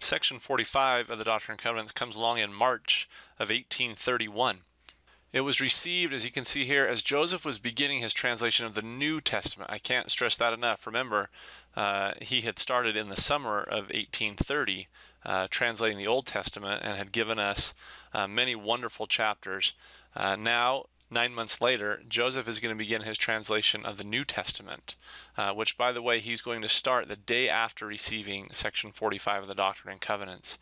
Section 45 of the Doctrine and Covenants comes along in March of 1831. It was received, as you can see here, as Joseph was beginning his translation of the New Testament. I can't stress that enough. Remember, he had started in the summer of 1830 translating the Old Testament and had given us many wonderful chapters. Now, 9 months later, Joseph is going to begin his translation of the New Testament, which, by the way, he's going to start the day after receiving Section 45 of the Doctrine and Covenants.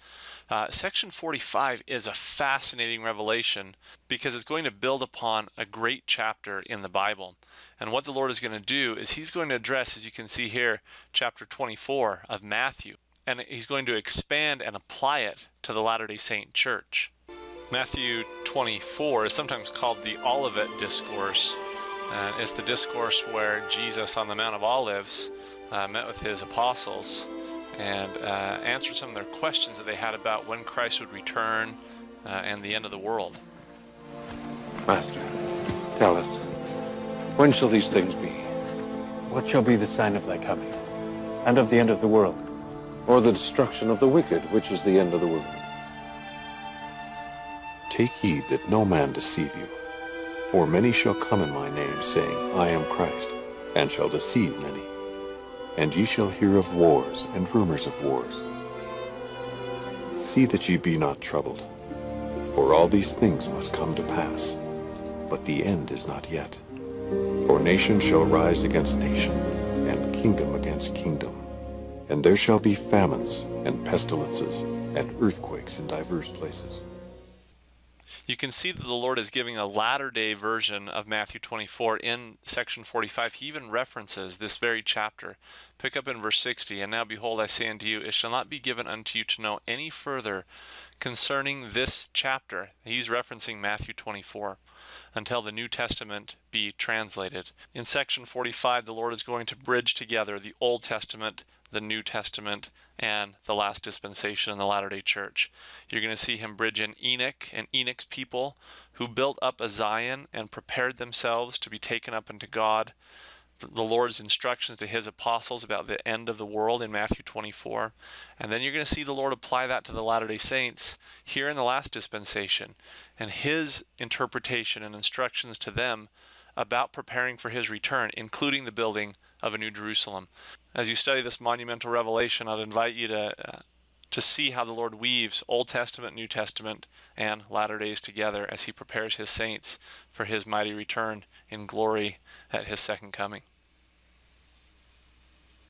Section 45 is a fascinating revelation because it's going to build upon a great chapter in the Bible. And what the Lord is going to do is he's going to address, as you can see here, chapter 24 of Matthew. And he's going to expand and apply it to the Latter-day Saint Church. Matthew 24 is sometimes called the Olivet Discourse. It's the discourse where Jesus on the Mount of Olives met with his apostles and answered some of their questions that they had about when Christ would return and the end of the world. Master, tell us, when shall these things be? What shall be the sign of thy coming, and of the end of the world? Or the destruction of the wicked, which is the end of the world? Take heed that no man deceive you. For many shall come in my name, saying, I am Christ, and shall deceive many. And ye shall hear of wars and rumors of wars. See that ye be not troubled. For all these things must come to pass, but the end is not yet. For nation shall rise against nation, and kingdom against kingdom. And there shall be famines, and pestilences, and earthquakes in divers places. You can see that the Lord is giving a latter-day version of Matthew 24 in section 45. He even references this very chapter. Pick up in verse 60, and now behold, I say unto you, it shall not be given unto you to know any further concerning this chapter. He's referencing Matthew 24, until the New Testament be translated. In section 45, the Lord is going to bridge together the Old Testament, the New Testament, and the last dispensation in the Latter-day Church. You're going to see him bridge in Enoch and Enoch's people who built up a Zion and prepared themselves to be taken up into God. The Lord's instructions to his apostles about the end of the world in Matthew 24. And then you're going to see the Lord apply that to the Latter-day Saints here in the last dispensation, and his interpretation and instructions to them about preparing for his return, including the building of a new Jerusalem. As you study this monumental revelation, I'd invite you to see how the Lord weaves Old Testament, New Testament, and latter days together as he prepares his saints for his mighty return in glory at his second coming.